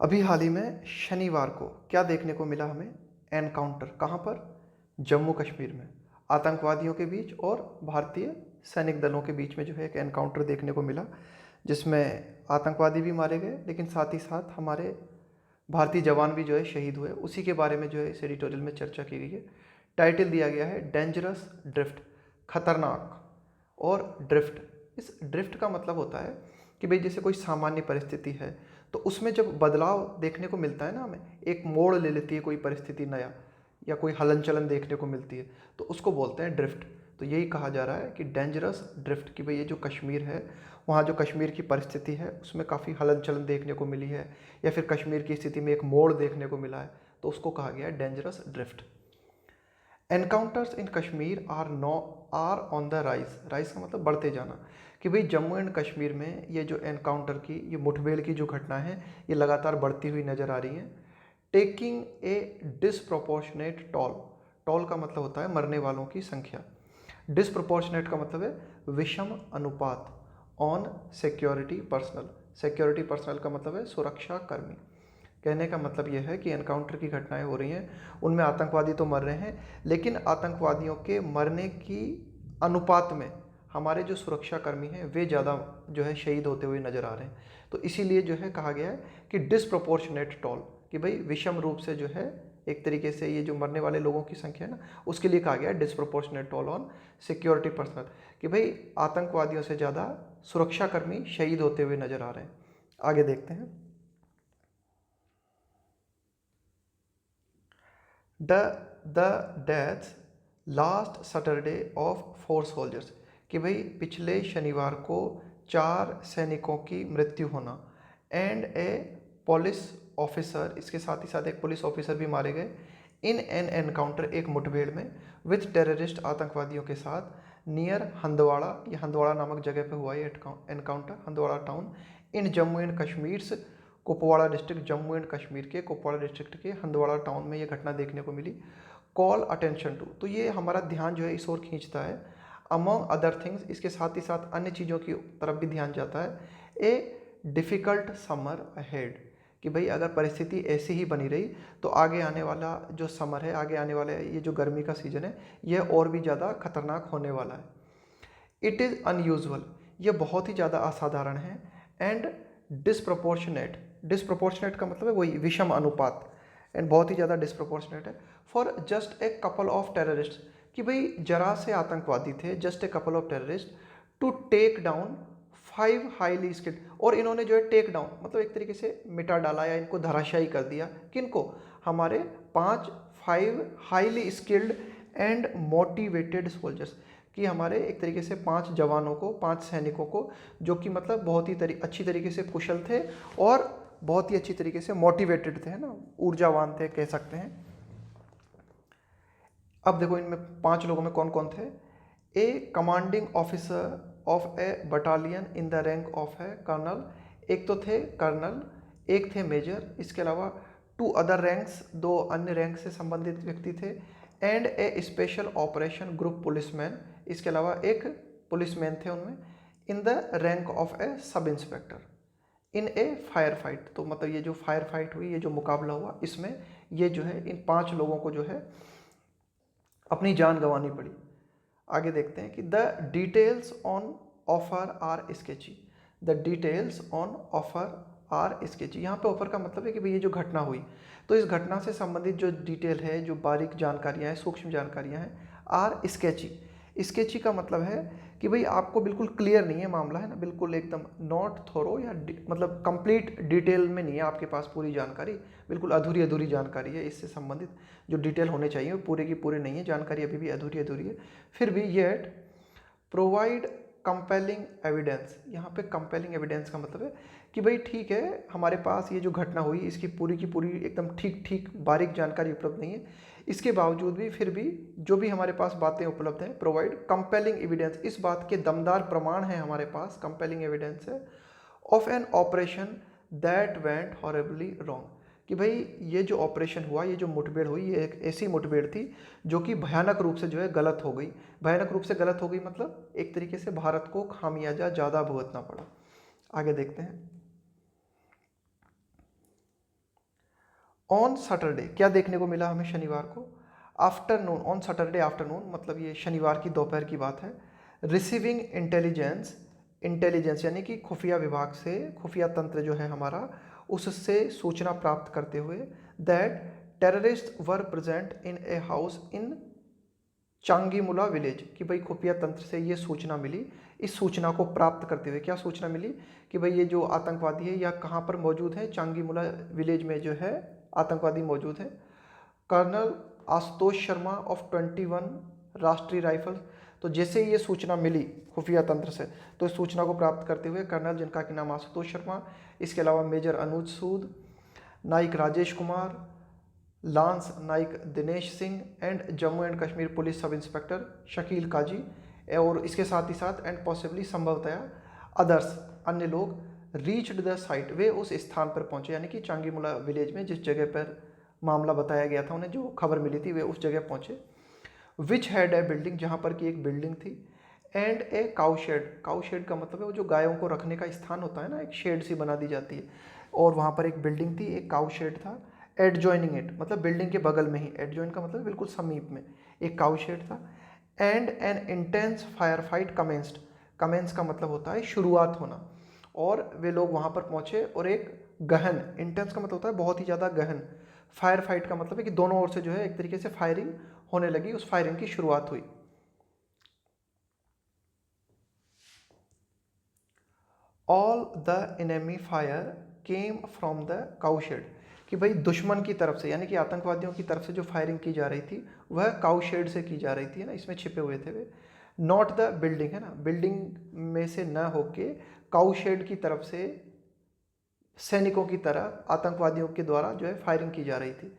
अभी हाल ही में शनिवार को क्या देखने को मिला हमें? एनकाउंटर। कहाँ पर? जम्मू कश्मीर में आतंकवादियों के बीच और भारतीय सैनिक दलों के बीच में जो है एक एनकाउंटर देखने को मिला, जिसमें आतंकवादी भी मारे गए लेकिन साथ ही साथ हमारे भारतीय जवान भी जो है शहीद हुए। उसी के बारे में जो है इस एडिटोरियल में चर्चा की गई है। टाइटल दिया गया है डेंजरस ड्रिफ्ट, खतरनाक। और ड्रिफ्ट, इस ड्रिफ्ट का मतलब होता है कि भाई जैसे कोई सामान्य परिस्थिति है तो उसमें जब बदलाव देखने को मिलता है ना, हमें एक मोड़ ले लेती है कोई परिस्थिति नया, या कोई हलन चलन देखने को मिलती है, तो उसको बोलते हैं ड्रिफ्ट। तो यही कहा जा रहा है कि डेंजरस ड्रिफ्ट, कि भाई ये जो कश्मीर है, वहाँ जो कश्मीर की परिस्थिति है उसमें काफ़ी हलन चलन देखने को मिली है, या फिर कश्मीर की स्थिति में एक मोड़ देखने को मिला है, तो उसको कहा गया है dangerous drift. Encounters in Kashmir are on the rise. Rise का मतलब बढ़ते जाना, कि भाई जम्मू एंड कश्मीर में ये जो एनकाउंटर की, ये मुठभेड़ की जो घटना है, ये लगातार बढ़ती हुई नज़र आ रही है। Taking a disproportionate toll. Toll का मतलब होता है मरने वालों की संख्या। डिसप्रोपोर्शनेट का मतलब है विषम अनुपात on security personal. Security personal का मतलब है सुरक्षा कर्मी। कहने का मतलब यह है कि एनकाउंटर की घटनाएं हो रही हैं, उनमें आतंकवादी तो मर रहे हैं, लेकिन आतंकवादियों के मरने की अनुपात में हमारे जो सुरक्षाकर्मी हैं वे ज़्यादा जो है शहीद होते हुए नज़र आ रहे हैं। तो इसीलिए जो है कहा गया है कि डिसप्रोपोर्शनेट टॉल, कि भाई विषम रूप से जो है एक तरीके से ये जो मरने वाले लोगों की संख्या है ना, उसके लिए कहा गया है disproportionate toll on security personnel, कि भाई आतंकवादियों से ज़्यादा सुरक्षाकर्मी शहीद होते हुए नज़र आ रहे हैं। आगे देखते हैं। The death last Saturday of 4 soldiers, कि भाई पिछले शनिवार को 4 सैनिकों की मृत्यु होना, एंड ए पुलिस ऑफिसर, इसके साथ ही साथ एक पुलिस ऑफिसर भी मारे गए, इन एन एनकाउंटर, एक मुठभेड़ में, विथ टेररिस्ट, आतंकवादियों के साथ, नियर हंदवाड़ा, ये हंदवाड़ा नामक जगह पे हुआ ये encounter, Handwara town, in Jammu and Kashmir, Kupwara district, Jammu and Kashmir के कुपवाड़ा डिस्ट्रिक्ट के हंदवाड़ा टाउन में ये घटना देखने को मिली। कॉल अटेंशन टू, तो ये हमारा ध्यान जो है इस ओर खींचता है। अमॉन्ग अदर थिंग्स, इसके साथ ही साथ अन्य चीज़ों की तरफ भी ध्यान जाता है। ए डिफ़िकल्ट समर अहेड, कि भाई अगर परिस्थिति ऐसी ही बनी रही तो आगे आने वाला जो समर है, आगे आने वाले ये जो गर्मी का सीज़न है, यह और भी ज़्यादा खतरनाक होने वाला है। इट इज़ अनयूजुअल, ये बहुत ही ज़्यादा असाधारण है। एंड डिसप्रोपोर्शनेट, डिसप्रोपोर्शनेट का मतलब है वही विषम अनुपात, एंड बहुत ही ज़्यादा डिसप्रोपोर्शनेट है। For just a couple of terrorist, कि भाई जरा से आतंकवादी थे, just a couple of terrorist, to take down 5 highly skilled, और इन्होंने जो है टेक डाउन मतलब एक तरीके से मिटा डाला या इनको धराशायी कर दिया। किनको? हमारे 5 highly skilled and motivated soldiers, कि हमारे एक तरीके से 5 जवानों को, 5 सैनिकों को, जो कि मतलब बहुत ही अच्छी तरीके से कुशल थे और बहुत ही अच्छी तरीके से मोटिवेटेड थे, है ना, ऊर्जावान थे कह सकते हैं। अब देखो इनमें 5 लोगों में कौन कौन थे। A commanding officer of a battalion in the rank of a colonel, एक तो थे कर्नल, एक थे मेजर, इसके अलावा 2 अदर रैंक्स, 2 अन्य रैंक से संबंधित व्यक्ति थे, and A special operation group policeman, इसके अलावा एक पुलिसमैन थे उनमें, इन the rank of A sub inspector, in A fire fight. तो मतलब ये जो फायर फाइट हुई, ये जो मुकाबला हुआ, इसमें ये जो है इन 5 लोगों को जो है अपनी जान गंवानी पड़ी। आगे देखते हैं कि the details on offer are sketchy, the details on offer are sketchy, यहाँ पे ऑफर का मतलब है कि भाई ये जो घटना हुई, तो इस घटना से संबंधित जो डिटेल है, जो बारीक जानकारियाँ हैं, सूक्ष्म जानकारियाँ हैं, आर स्केची। स्केची का मतलब है कि भाई आपको बिल्कुल क्लियर नहीं है मामला, है ना, बिल्कुल एकदम नॉट थोरो, या मतलब कंप्लीट डिटेल में नहीं है आपके पास पूरी जानकारी, बिल्कुल अधूरी अधूरी जानकारी है। इससे संबंधित जो डिटेल होने चाहिए वो पूरे की पूरे नहीं है, जानकारी अभी भी अधूरी अधूरी है। फिर भी येट प्रोवाइड कंपेलिंग एविडेंस, यहाँ पे कंपेलिंग एविडेंस का मतलब है कि भाई ठीक है, हमारे पास ये जो घटना हुई इसकी पूरी की पूरी एकदम ठीक ठीक बारीक जानकारी उपलब्ध नहीं है, इसके बावजूद भी फिर भी जो भी हमारे पास बातें उपलब्ध हैं, प्रोवाइड कंपेलिंग एविडेंस, इस बात के दमदार प्रमाण हैं हमारे पास, कंपेलिंग एविडेंस है, of an operation that went horribly wrong, कि भाई ये जो ऑपरेशन हुआ, ये जो मुठभेड़ हुई, ये एक ऐसी मुठभेड़ थी जो कि भयानक रूप से जो है गलत हो गई। भयानक रूप से गलत हो गई मतलब एक तरीके से भारत को खामियाजा ज़्यादा भुगतना पड़ा। आगे देखते हैं। ऑन सैटरडे क्या देखने को मिला हमें शनिवार को? आफ्टरनून, ऑन सैटरडे आफ्टरनून, मतलब ये शनिवार की दोपहर की बात है। रिसीविंग इंटेलिजेंस, इंटेलिजेंस यानी कि खुफिया विभाग से, खुफिया तंत्र जो है हमारा, उससे सूचना प्राप्त करते हुए that terrorist were present in a house in Changimulla village, कि भाई खुफिया तंत्र से ये सूचना मिली। इस सूचना को प्राप्त करते हुए क्या सूचना मिली कि भाई ये जो आतंकवादी है या कहाँ पर मौजूद है, चांगीमुला विलेज में जो है आतंकवादी मौजूद है। कर्नल आशुतोष शर्मा ऑफ 21 राष्ट्रीय राइफल। तो जैसे ये सूचना मिली खुफिया तंत्र से, तो इस सूचना को प्राप्त करते हुए कर्नल, जिनका कि नाम आशुतोष शर्मा, इसके अलावा major Anuj Sood, Naik Rajesh Kumar, lance Naik Dinesh Singh and Jammu and Kashmir police sub inspector Shakeel Kazi, और इसके साथ ही साथ एंड पॉसिबली संभवतया अदर्स, अन्य लोग, रीच्ड द साइट, वे उस स्थान पर पहुंचे, यानी कि चांगीमुला विलेज में जिस जगह पर मामला बताया गया था, उन्हें जो खबर मिली थी, वे उस जगह पहुंचे। विच हैड ए बिल्डिंग, जहाँ पर की एक बिल्डिंग थी, and a cow shade, cow shade का मतलब है वो जो गायों को रखने का स्थान होता है ना, एक शेड सी बना दी जाती है, और वहाँ पर एक बिल्डिंग थी, एक काउ शेड था। एडजॉइनिंग इट, मतलब बिल्डिंग के बगल में ही, एडजॉइन का मतलब बिल्कुल समीप में एक काउ शेड था। And an intense fire fight commenced, commence का मतलब होता है शुरुआत होना, और वे लोग वहाँ पर पहुँचे और एक गहन, इंटेंस का मतलब होता है बहुत ही ज़्यादा गहन, फायर फाइट का मतलब है कि दोनों ओर से जो है एक तरीके से फायरिंग होने लगी, उस फायरिंग की शुरुआत हुई। All the enemy fire came from the cowshed, कि भाई दुश्मन की तरफ से, यानी कि आतंकवादियों की तरफ से जो फायरिंग की जा रही थी वह काउशेड से की जा रही थी, है ना, इसमें छिपे हुए थे वे। नॉट द बिल्डिंग, है ना, बिल्डिंग में से न होके काउशेड की तरफ से सैनिकों की तरह आतंकवादियों के द्वारा जो है फायरिंग की जा रही थी।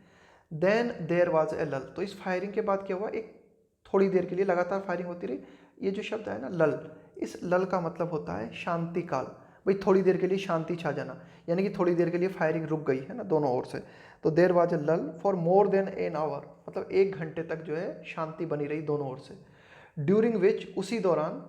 देन देयर वाज ए लल, तो इस फायरिंग के बाद क्या हुआ, एक थोड़ी देर के लिए लगातार फायरिंग होती रही। ये जो शब्द है ना लल, इस लल का मतलब होता है शांति काल, भाई थोड़ी देर के लिए शांति छा जाना, यानी कि थोड़ी देर के लिए फायरिंग रुक गई, है ना, दोनों ओर से। तो देयर वाज ए लल for more than an hour, मतलब 1 घंटे तक जो है शांति बनी रही दोनों ओर से। ड्यूरिंग विच, उसी दौरान,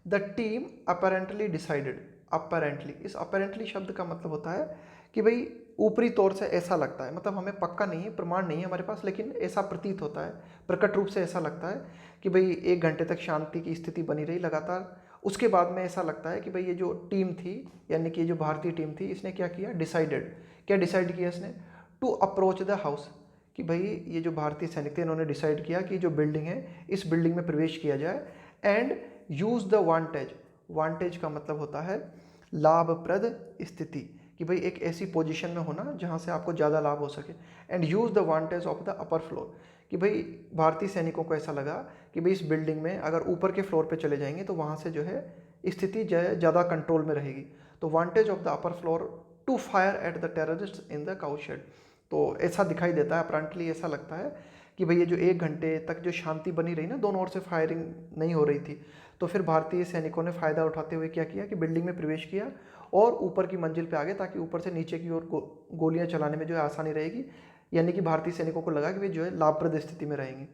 the team apparently decided, apparently, इस अपेरेंटली शब्द का मतलब होता है कि भाई ऊपरी तौर से ऐसा लगता है, मतलब हमें पक्का नहीं है, प्रमाण नहीं है हमारे पास, लेकिन ऐसा प्रतीत होता है, प्रकट रूप से ऐसा लगता है कि भाई 1 घंटे तक शांति की स्थिति बनी रही लगातार। उसके बाद में ऐसा लगता है कि भाई ये जो टीम थी, यानी कि जो भारतीय टीम थी, इसने क्या किया, डिसाइडेड, क्या डिसाइड किया इसने, टू अप्रोच द हाउस, कि भाई ये जो भारतीय सैनिक थे इन्होंने डिसाइड किया कि जो बिल्डिंग है इस बिल्डिंग में प्रवेश किया जाए। And use the vantage, vantage का मतलब होता है लाभप्रद स्थिति, कि भाई एक ऐसी पोजीशन में होना जहां से आपको ज़्यादा लाभ हो सके। And use the vantage of the upper floor, कि भाई भारतीय सैनिकों को ऐसा लगा कि भाई इस बिल्डिंग में अगर ऊपर के फ्लोर पे चले जाएंगे तो वहाँ से जो है स्थिति ज़्यादा कंट्रोल में रहेगी। तो vantage of the upper floor to fire at the terrorist in the cow shed, तो ऐसा दिखाई देता है, अपरेंटली ऐसा लगता है कि भाई ये जो 1 घंटे तक जो शांति बनी रही ना, दोनों ओर से फायरिंग नहीं हो रही थी, तो फिर भारतीय सैनिकों ने फ़ायदा उठाते हुए क्या किया कि बिल्डिंग में प्रवेश किया और ऊपर की मंजिल पे आ गए, ताकि ऊपर से नीचे की ओर गोलियां चलाने में जो है आसानी रहेगी, यानी कि भारतीय सैनिकों को लगा कि वे जो है लाभप्रद स्थिति में रहेंगे।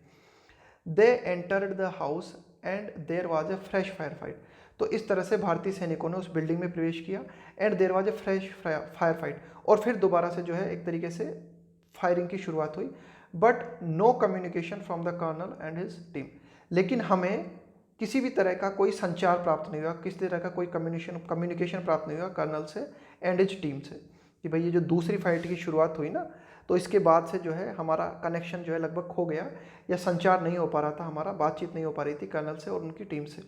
They entered the house and there was a fresh fire fight, तो इस तरह से भारतीय सैनिकों ने उस बिल्डिंग में प्रवेश किया। And there was a fresh fire fight, और फिर दोबारा से जो है एक तरीके से फायरिंग की शुरुआत हुई। But no communication from the colonel and his team, लेकिन हमें किसी भी तरह का कोई संचार प्राप्त नहीं हुआ, किसी तरह का कोई कम्युनिकेशन प्राप्त नहीं हुआ कर्नल से एंड हिज टीम से, कि भाई ये जो दूसरी फाइट की शुरुआत हुई ना, तो इसके बाद से जो है हमारा कनेक्शन जो है लगभग खो गया, या संचार नहीं हो पा रहा था हमारा, बातचीत नहीं हो पा रही थी कर्नल से और उनकी टीम से।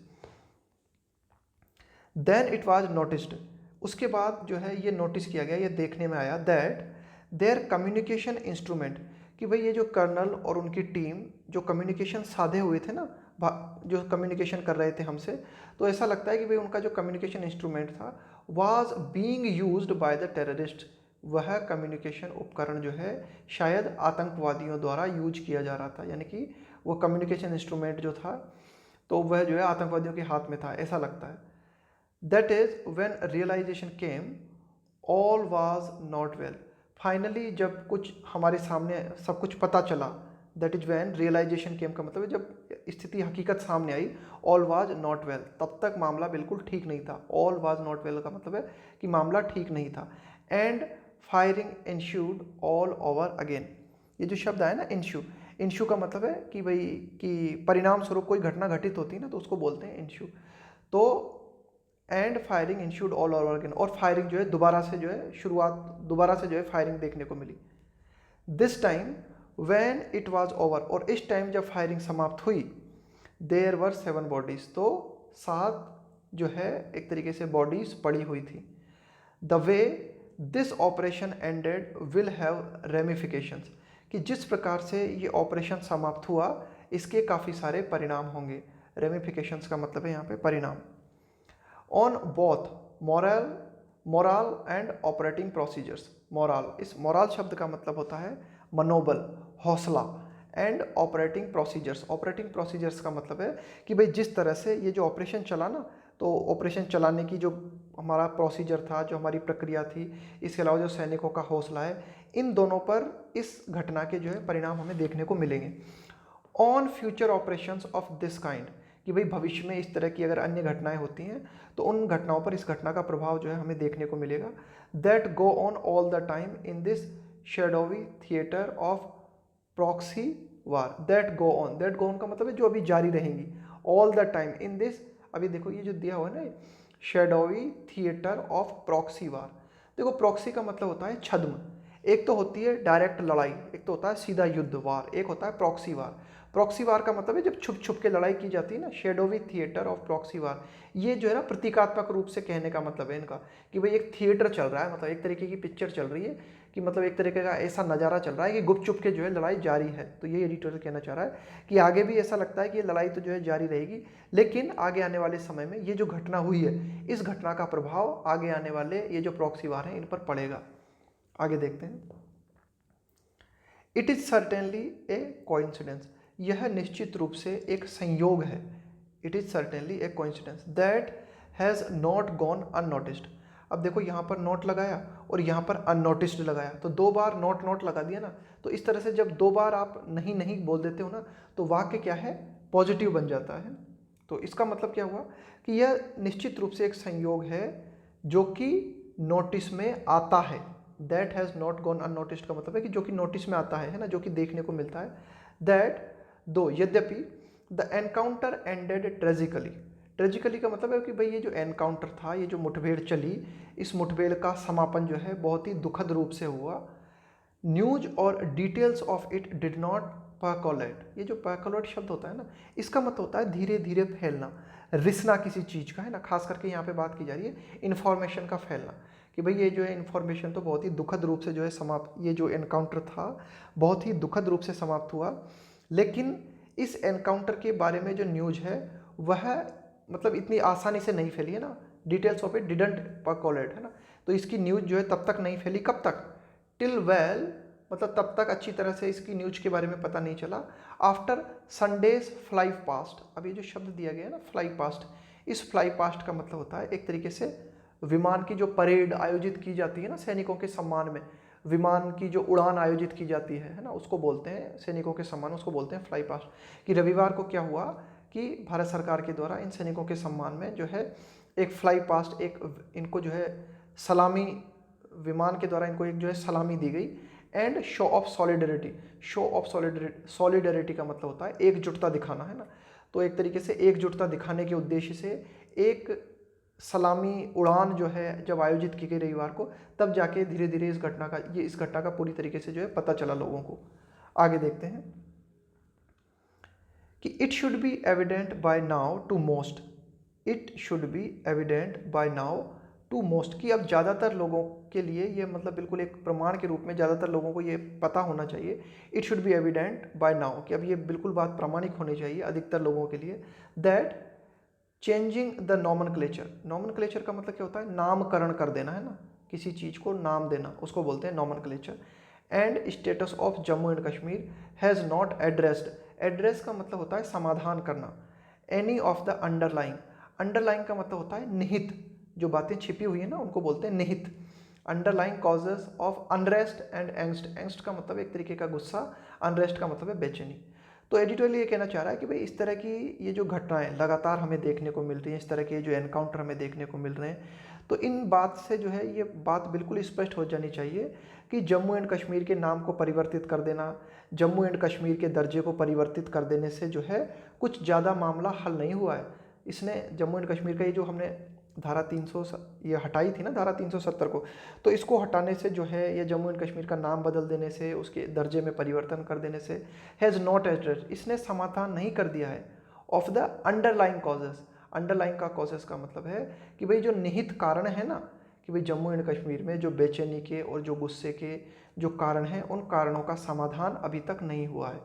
देन इट वॉज नोटिस्ड, उसके बाद जो है ये नोटिस किया गया, ये देखने में आया दैट देयर कम्युनिकेशन इंस्ट्रूमेंट, कि भाई ये जो कर्नल और उनकी टीम जो कम्युनिकेशन साधे हुए थे ना, जो कम्युनिकेशन कर रहे थे हमसे, तो ऐसा लगता है कि भाई उनका जो कम्युनिकेशन इंस्ट्रूमेंट था was being used by the terrorist, वह कम्युनिकेशन उपकरण जो है शायद आतंकवादियों द्वारा यूज किया जा रहा था, यानी कि वो कम्युनिकेशन इंस्ट्रूमेंट जो था तो वह जो है आतंकवादियों के हाथ में था, ऐसा लगता है। That is when realisation came all was not well, finally जब कुछ हमारे सामने सब कुछ पता चला, that is when realisation came का मतलब है जब स्थिति हकीकत सामने आई, ऑल वाज नॉट वेल, तब तक मामला बिल्कुल ठीक नहीं था। ऑल वाज नॉट वेल का मतलब है कि मामला ठीक नहीं था। And firing ensued all over again. ये जो शब्द आया ना इंशू, इंशू का मतलब है कि भाई कि परिणाम स्वरूप कोई घटना घटित होती है ना, तो उसको बोलते हैं इंशू। तो and firing ensued all over again, और फायरिंग जो है दोबारा से जो है शुरुआत, दोबारा से जो है फायरिंग देखने को मिली। This time when it was over, और इस टाइम जब फायरिंग समाप्त हुई, देयर वर 7 बॉडीज, तो 7 जो है एक तरीके से बॉडीज पड़ी हुई थी। The way this operation ended will have ramifications, कि जिस प्रकार से ये ऑपरेशन समाप्त हुआ इसके काफ़ी सारे परिणाम होंगे। रेमिफिकेशंस का मतलब है यहाँ पे परिणाम। On both moral and operating procedures. Moral, इस मोरल शब्द का मतलब होता है मनोबल, हौसला, and operating procedures. Operating procedures का मतलब है कि भाई जिस तरह से ये जो ऑपरेशन चला ना, तो ऑपरेशन चलाने की जो हमारा प्रोसीजर था, जो हमारी प्रक्रिया थी, इसके अलावा जो सैनिकों का हौसला है, इन दोनों पर इस घटना के जो है परिणाम हमें देखने को मिलेंगे। On future operations of this kind, कि भाई भविष्य में इस तरह की अगर अन्य घटनाएं होती हैं तो उन घटनाओं पर इस घटना का प्रभाव जो है हमें देखने को मिलेगा। That go on all the time in this shadowy theatre of proxy war. That go on का मतलब है जो अभी जारी रहेंगी, all the time in this, अभी देखो ये जो दिया हुआ है ना, shadowy theatre of proxy war. देखो प्रॉक्सी का मतलब होता है छद्म। एक तो होती है डायरेक्ट लड़ाई, एक तो होता है सीधा युद्ध वार, एक होता है प्रॉक्सी वार। प्रॉक्सी वार का मतलब है जब छुप छुप के लड़ाई की जाती है ना, शेडोवी थिएटर ऑफ प्रॉक्सी वार। ये जो है ना प्रतीकात्मक रूप से कहने का मतलब है इनका कि भाई एक थिएटर चल रहा है, मतलब एक तरीके की पिक्चर चल रही है, कि मतलब एक तरीके का ऐसा नज़ारा चल रहा है कि गुप चुप के जो है लड़ाई जारी है। तो ये एडिटोरियल कहना चाह रहा है कि आगे भी ऐसा लगता है कि ये लड़ाई तो जो है जारी रहेगी, लेकिन आगे आने वाले समय में ये जो घटना हुई है, इस घटना का प्रभाव आगे आने वाले ये जो प्रॉक्सी वार हैं इन पर पड़ेगा। आगे देखते हैं। It is certainly A coincidence, यह निश्चित रूप से एक संयोग है। It is certainly A coincidence that has not gone unnoticed. अब देखो यहाँ पर नोट लगाया और यहाँ पर अननोटिस्ड लगाया, तो 2 बार नोट लगा दिया ना, तो इस तरह से जब 2 बार आप नहीं बोल देते हो ना, तो वाक्य क्या है, पॉजिटिव बन जाता है। तो इसका मतलब क्या हुआ कि यह निश्चित रूप से एक संयोग है जो कि नोटिस में आता है। That has not gone unnoticed का मतलब है कि जो कि नोटिस में आता है ना, जो कि देखने को मिलता है। दैट दो, यद्यपि the encounter ended tragically. Tragically का मतलब है कि भाई ये जो एनकाउंटर था, ये जो मुठभेड़ चली, इस मुठभेड़ का समापन जो है बहुत ही दुखद रूप से हुआ। न्यूज और details of it did not percolate. ये जो परकोलेट शब्द होता है ना, इसका मतलब होता है धीरे धीरे फैलना, रिसना किसी चीज़ का है ना। खास करके यहाँ पे बात की जा रही है इन्फॉर्मेशन का फैलना, कि भाई ये जो है इन्फॉर्मेशन तो बहुत ही दुखद रूप से जो है समाप्त, ये जो एनकाउंटर था बहुत ही दुखद रूप से समाप्त हुआ, लेकिन इस एनकाउंटर के बारे में जो न्यूज है वह मतलब इतनी आसानी से नहीं फैली है ना। Details of it didn't percolate है ना, तो इसकी न्यूज जो है तब तक नहीं फैली, कब तक, टिल वेल, मतलब तब तक अच्छी तरह से इसकी न्यूज के बारे में पता नहीं चला। आफ्टर संडेज फ्लाई पास्ट, अब ये जो शब्द दिया गया है ना फ्लाई पास्ट, इस फ्लाई पास्ट का मतलब होता है एक तरीके से विमान की जो परेड आयोजित की जाती है ना सैनिकों के सम्मान में, विमान की जो उड़ान आयोजित की जाती है ना, उसको बोलते हैं सैनिकों के सम्मान, उसको बोलते हैं फ्लाई पास्ट। कि रविवार को क्या हुआ कि भारत सरकार के द्वारा इन सैनिकों के सम्मान में जो है एक फ्लाई पास्ट, एक इनको जो है सलामी, विमान के द्वारा इनको एक जो है सलामी दी गई। And show off solidarity, show off solidarity का मतलब होता है एकजुटता दिखाना है ना, तो एक तरीके से एकजुटता दिखाने के उद्देश्य से एक सलामी उड़ान जो है जब आयोजित की गई रविवार को, तब जाके धीरे धीरे इस घटना का पूरी तरीके से जो है पता चला लोगों को। आगे देखते हैं कि it should be evident by now to most, it should be evident by now to most, कि अब ज़्यादातर लोगों के लिए ये मतलब बिल्कुल एक प्रमाण के रूप में ज़्यादातर लोगों को ये पता होना चाहिए। It should be evident by now, कि अब ये बिल्कुल बात प्रामाणिक होनी चाहिए अधिकतर लोगों के लिए। That changing the nomenclature, nomenclature का मतलब क्या होता है, नामकरण कर देना है ना, किसी चीज़ को नाम देना, उसको बोलते हैं nomenclature. And status of Jammu and Kashmir has not addressed, address का मतलब होता है समाधान करना, any of the underlying, underlying का मतलब होता है निहित, जो बातें छिपी हुई है ना उनको बोलते हैं निहित। Underlying causes of unrest and angst, angst का मतलब एक तरीके का गुस्सा, अनरेस्ट का मतलब है बेचैनी। तो एडिटोरियल ये कहना चाह रहा है कि भाई इस तरह की ये जो घटनाएं लगातार हमें देखने को मिल रही हैं, इस तरह के जो एनकाउंटर हमें देखने को मिल रहे हैं, तो इन बात से जो है ये बात बिल्कुल स्पष्ट हो जानी चाहिए कि जम्मू एंड कश्मीर के नाम को परिवर्तित कर देना, जम्मू एंड कश्मीर के दर्जे को परिवर्तित कर देने से जो है कुछ ज़्यादा मामला हल नहीं हुआ है। इसने जम्मू एंड कश्मीर का ये जो हमने धारा 300 ये हटाई थी ना, धारा 370 को, तो इसको हटाने से जो है ये जम्मू एंड कश्मीर का नाम बदल देने से, उसके दर्जे में परिवर्तन कर देने से हैज़ नॉट एड्रेस्ड, इसने समाधान नहीं कर दिया है of the underlying causes. Underlying का कॉजेस का मतलब है कि भाई जो निहित कारण है ना, कि भाई जम्मू एंड कश्मीर में जो बेचैनी के और जो गुस्से के जो कारण हैं, उन कारणों का समाधान अभी तक नहीं हुआ है।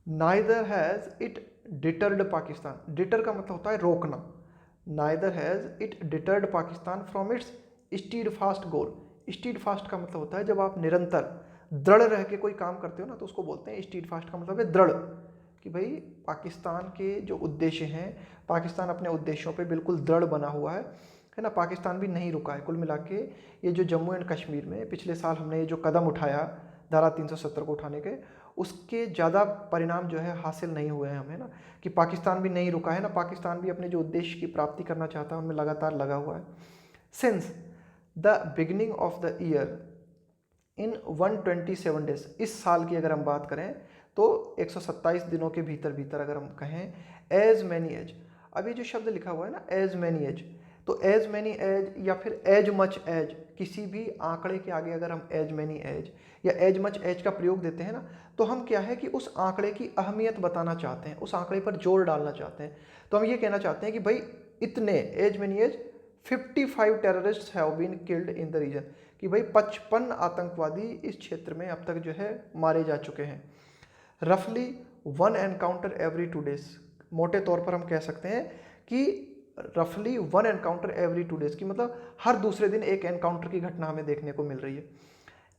Neither has it deterred Pakistan, deter का मतलब होता है रोकना, neither has it deterred Pakistan from its stead fast goal. Stead fast का मतलब होता है जब आप निरंतर दृढ़ रह के कोई काम करते हो ना, तो उसको बोलते हैं स्टीड फास्ट का मतलब है दृढ़, कि भाई पाकिस्तान के जो उद्देश्य हैं, पाकिस्तान अपने उद्देश्यों पे बिल्कुल दृढ़ बना हुआ है ना, पाकिस्तान भी नहीं रुका है। कुल मिला के ये जो जम्मू एंड कश्मीर में पिछले साल हमने ये जो कदम उठाया धारा 370 को उठाने के, उसके ज़्यादा परिणाम जो है हासिल नहीं हुए हैं हमें ना, कि पाकिस्तान भी नहीं रुका है ना, पाकिस्तान भी अपने जो उद्देश्य की प्राप्ति करना चाहता है उनमें लगातार लगा हुआ है। Since the beginning of the year in 127 days, इस साल की अगर हम बात करें तो 127 दिनों के भीतर भीतर अगर हम कहें, एज मैनी एज, अब ये जो शब्द लिखा हुआ है ना एज मैनी एज, तो एज मैनी एज या फिर एज मच एज, किसी भी आंकड़े के आगे अगर हम एज मैनी एज या एज मच एज का प्रयोग देते हैं ना, तो हम क्या है कि उस आंकड़े की अहमियत बताना चाहते हैं, उस आंकड़े पर जोर डालना चाहते हैं। तो हम ये कहना चाहते हैं कि भाई इतने as many as 55 terrorists have been killed in the region, कि भाई 55 आतंकवादी इस क्षेत्र में अब तक जो है मारे जा चुके हैं। रफली 1 एनकाउंटर एवरी 2 डेज, मोटे तौर पर हम कह सकते हैं कि रफली 1 एनकाउंटर एवरी 2 डेज, की मतलब हर दूसरे दिन एक एनकाउंटर की घटना हमें देखने को मिल रही है।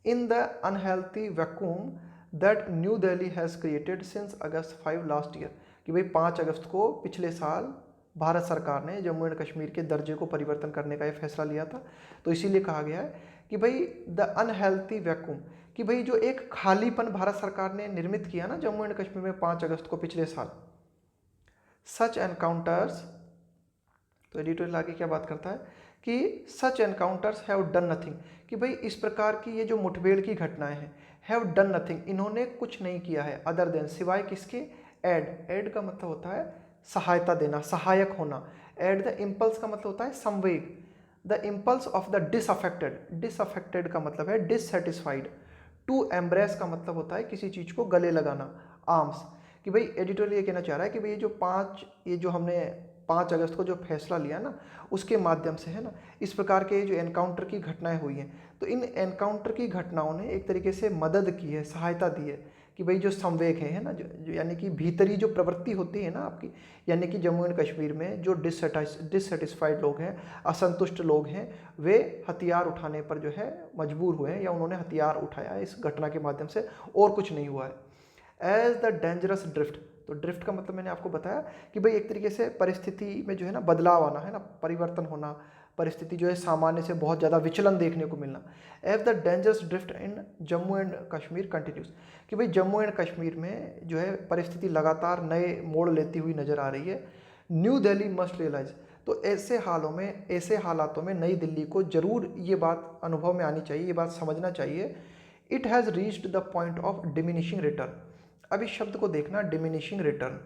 In the unhealthy vacuum that new Delhi has created since August 5 last year, कि भाई 5 अगस्त को पिछले साल भारत सरकार ने जम्मू एंड कश्मीर के दर्जे को परिवर्तन करने का ये फैसला लिया था। तो इसीलिए कहा गया है कि भाई द अनहेल्थी वैक्यूम, कि भाई जो एक खालीपन भारत सरकार ने निर्मित किया ना जम्मू एंड कश्मीर में 5 अगस्त को पिछले साल, सच एनकाउंटर्स, तो एडिटोरियल आगे क्या बात करता है कि सच एनकाउंटर्स हैव डन नथिंग, कि भाई इस प्रकार की ये जो मुठभेड़ की घटनाएं हैं, हैव डन नथिंग, इन्होंने कुछ नहीं किया है, अदर देन, सिवाय किसके, एड का मतलब होता है सहायता देना, सहायक होना, एड द इम्पल्स का मतलब होता है संवेग, द इम्पल्स ऑफ द डिसअफेक्टेड, डिसअफेक्टेड का मतलब है डिससेटिस्फाइड, टू एम्ब्रेस का मतलब होता है किसी चीज़ को गले लगाना, आर्म्स, कि भाई एडिटोरियल ये कहना चाह रहा है कि भाई ये जो हमने 5 अगस्त को जो फैसला लिया ना, उसके माध्यम से है ना, इस प्रकार के जो एनकाउंटर की घटनाएं हुई हैं, तो इन एनकाउंटर की घटनाओं ने एक तरीके से मदद की है, सहायता दी है, कि भाई जो संवेग है ना, जो यानी कि भीतरी जो प्रवृत्ति होती है ना आपकी, यानी कि जम्मू एंड कश्मीर में जो डिससेटिस्फाइड लोग हैं, असंतुष्ट लोग हैं, वे हथियार उठाने पर जो है मजबूर हुए हैं, या उन्होंने हथियार उठाया इस घटना के माध्यम से, और कुछ नहीं हुआ है। एज द डेंजरस ड्रिफ्ट, तो ड्रिफ्ट का मतलब मैंने आपको बताया कि भाई एक तरीके से परिस्थिति में जो है ना बदलाव आना, है ना, परिवर्तन होना, परिस्थिति जो है सामान्य से बहुत ज़्यादा विचलन देखने को मिलना। As the dangerous drift in Jammu and Kashmir continues, कि भाई जम्मू एंड कश्मीर में जो है परिस्थिति लगातार नए मोड़ लेती हुई नजर आ रही है। न्यू दिल्ली मस्ट रियलाइज, तो ऐसे हालातों में नई दिल्ली को जरूर ये बात अनुभव में आनी चाहिए, ये बात समझना चाहिए, it has reached the point of diminishing return. अब इस शब्द को देखना, डिमिनिशिंग रिटर्न,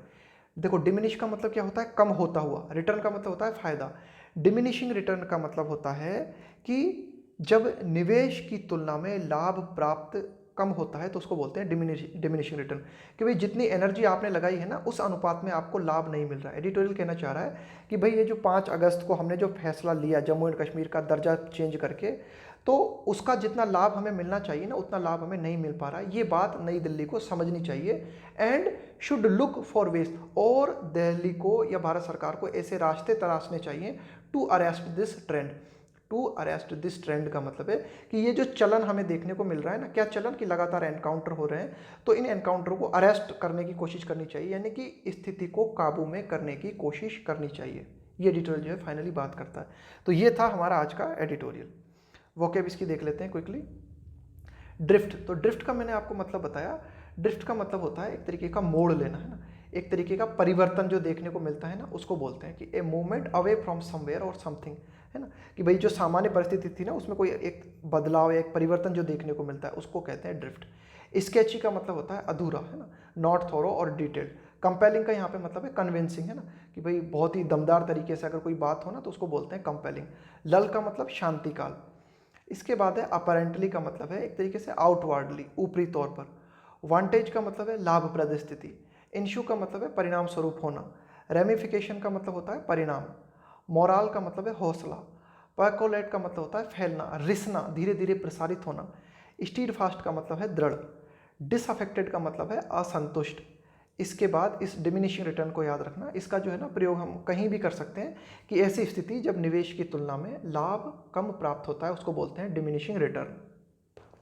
देखो डिमिनिश का मतलब क्या होता है, कम होता हुआ, रिटर्न का मतलब होता है फायदा। डिमिनिशिंग रिटर्न का मतलब होता है कि जब निवेश की तुलना में लाभ प्राप्त कम होता है तो उसको बोलते हैं डिमिनिशिंग रिटर्न, कि भाई जितनी एनर्जी आपने लगाई है ना उस अनुपात में आपको लाभ नहीं मिल रहा है। एडिटोरियल कहना चाह रहा है कि भाई ये जो 5 अगस्त को हमने जो फैसला लिया जम्मू एंड कश्मीर का दर्जा चेंज करके, तो उसका जितना लाभ हमें मिलना चाहिए ना उतना लाभ हमें नहीं मिल पा रहा है। ये बात नई दिल्ली को समझनी चाहिए and should look for ways, और दिल्ली को या भारत सरकार को ऐसे रास्ते तलाशने चाहिए to arrest this trend. To arrest this trend का मतलब है कि ये जो चलन हमें देखने को मिल रहा है ना, क्या चलन की लगातार एनकाउंटर हो रहे हैं, तो इन एनकाउंटरों को अरेस्ट करने की कोशिश करनी चाहिए, यानी कि स्थिति को काबू में करने की कोशिश करनी चाहिए। ये एडिटोरियल जो है फाइनली बात करता है। तो ये था हमारा आज का एडिटोरियल। वोकेब इसकी देख लेते हैं क्विकली। ड्रिफ्ट, तो ड्रिफ्ट का मैंने आपको मतलब बताया। ड्रिफ्ट का मतलब होता है एक तरीके का मोड़ लेना, है ना, एक तरीके का परिवर्तन जो देखने को मिलता है ना, उसको बोलते हैं कि a movement away from somewhere और समथिंग, है ना, कि भाई जो सामान्य परिस्थिति थी ना उसमें कोई एक बदलाव या एक परिवर्तन जो देखने को मिलता है उसको कहते हैं ड्रिफ्ट। स्केची का मतलब होता है अधूरा, है ना, नॉट थोरो और डिटेल्ड। कंपेलिंग का यहाँ पे मतलब है कन्विंसिंग, है ना, कि भाई बहुत ही दमदार तरीके से अगर कोई बात हो ना तो उसको बोलते हैं कंपेलिंग। लल का मतलब शांति काल। इसके बाद है अपरेंटली का मतलब है एक तरीके से आउटवर्डली, ऊपरी तौर पर। वांटेज का मतलब है लाभप्रद स्थिति। इंशू का मतलब है परिणाम स्वरूप होना। रेमिफिकेशन का मतलब होता है परिणाम। मोराल का मतलब है हौसला। परकोलेट का मतलब होता है फैलना, रिसना, धीरे धीरे प्रसारित होना। स्टीड फास्ट का मतलब है दृढ़। डिसअफेक्टेड का मतलब है असंतुष्ट। इसके बाद इस डिमिनिशिंग रिटर्न को याद रखना, इसका जो है ना प्रयोग हम कहीं भी कर सकते हैं कि ऐसी स्थिति जब निवेश की तुलना में लाभ कम प्राप्त होता है उसको बोलते हैं डिमिनिशिंग रिटर्न।